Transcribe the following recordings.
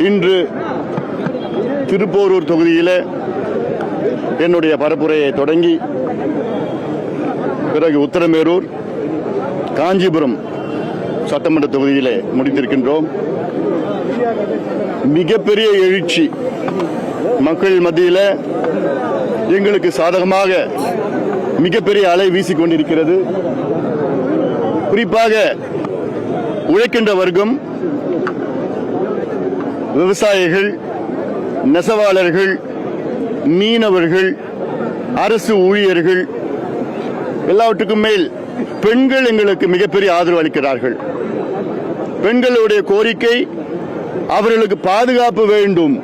இன்று திருப்போரூர் தொகுதியில் என்னுடைய பரப்புரையை தொடங்கி பிறகு உத்தரமேரூர், காஞ்சிபுரம் சட்டமன்ற தொகுதியிலே முடித்திருக்கின்றோம். மிகப்பெரிய எழுச்சி மக்கள் மத்தியில் எங்களுக்கு சாதகமாக மிகப்பெரிய அலை வீசிக்கொண்டிருக்கிறது. குறிப்பாக உழைக்கின்ற வர்க்கம், விவசாயிகள், நெசவாளர்கள், மீனவர்கள், அரசு ஊழியர்கள், எல்லாவற்றுக்கும் மேல் பெண்கள் எங்களுக்கு மிகப்பெரிய ஆதரவு அளிக்கிறார்கள். பெண்களுடைய கோரிக்கை, அவர்களுக்கு பாதுகாப்பு வேண்டும்.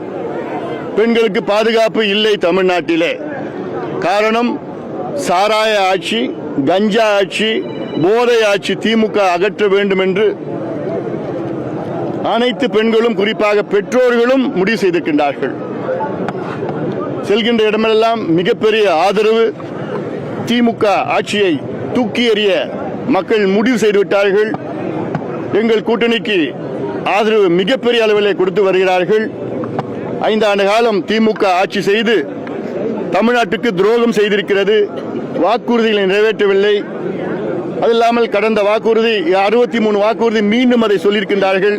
பெண்களுக்கு பாதுகாப்பு இல்லை தமிழ்நாட்டிலே. காரணம், சாராய ஆட்சி, கஞ்சா ஆட்சி, போதை ஆட்சி திமுக அகற்ற வேண்டும் என்று அனைத்து பெண்களும், குறிப்பாக பெற்றோர்களும் முடிவு செய்திருக்கின்றார்கள். செல்கின்ற இடமெல்லாம் மிகப்பெரிய ஆதரவு. திமுக ஆட்சியை தூக்கி எறிய மக்கள் முடிவு செய்துவிட்டார்கள். எங்கள் கூட்டணிக்கு ஆதரவு மிகப்பெரிய அளவில் கொடுத்து வருகிறார்கள். 5 ஆண்டு காலம் திமுக ஆட்சி செய்து தமிழ்நாட்டுக்கு துரோகம் செய்திருக்கிறது. வாக்குறுதிகளை நிறைவேற்றவில்லை. அது இல்லாமல் கடந்த வாக்குறுதி 63 வாக்குறுதி மீண்டும் அதை சொல்லியிருக்கின்றார்கள்.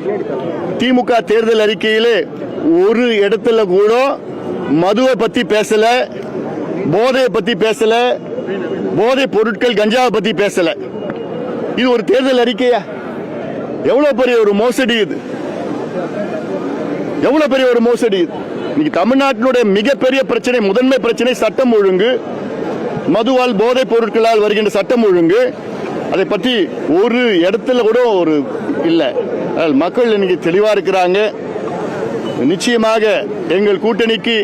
திமுக தேர்தல் அறிக்கையிலே ஒரு இடத்துல கூட மதுவை பத்தி பேசல, போதையை பத்தி பேசல, போதை பொருட்கள் கஞ்சாவை பத்தி பேசல. இது ஒரு தேர்தல் அறிக்கையா? எவ்வளவு பெரிய ஒரு மோசடி இது! எவ்வளவு பெரிய ஒரு மோசடி இது! இன்னைக்கு தமிழ்நாட்டினுடைய மிகப்பெரிய பிரச்சனை, முதன்மை பிரச்சனை சட்டம் ஒழுங்கு, மதுவால் போதை பொருட்களால் வருகின்ற சட்டம் ஒழுங்கு. அதை பற்றி ஒரு இடத்துல கூட ஒரு இல்லை. மக்கள் இன்னைக்கு தெளிவா இருக்கிறாங்க. நிச்சயமாக எங்கள் கூட்டணிக்கு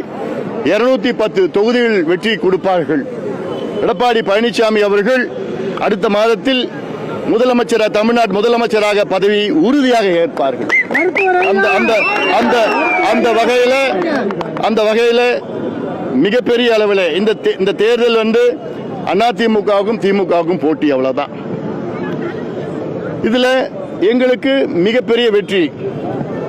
210 தொகுதிகள் வெற்றி கொடுப்பார்கள். எடப்பாடி பழனிசாமி அவர்கள் அடுத்த மாதத்தில் முதலமைச்சராக, தமிழ்நாடு முதலமைச்சராக பதவி உறுதியாக ஏற்பார்கள். அந்த வகையில மிகப்பெரிய அளவில் இந்த தேர்தல் அதிமுகவுக்கும் திமுகவுக்கும் போட்டி, அவ்வளவுதான். இதுல எங்களுக்கு மிகப்பெரிய வெற்றி.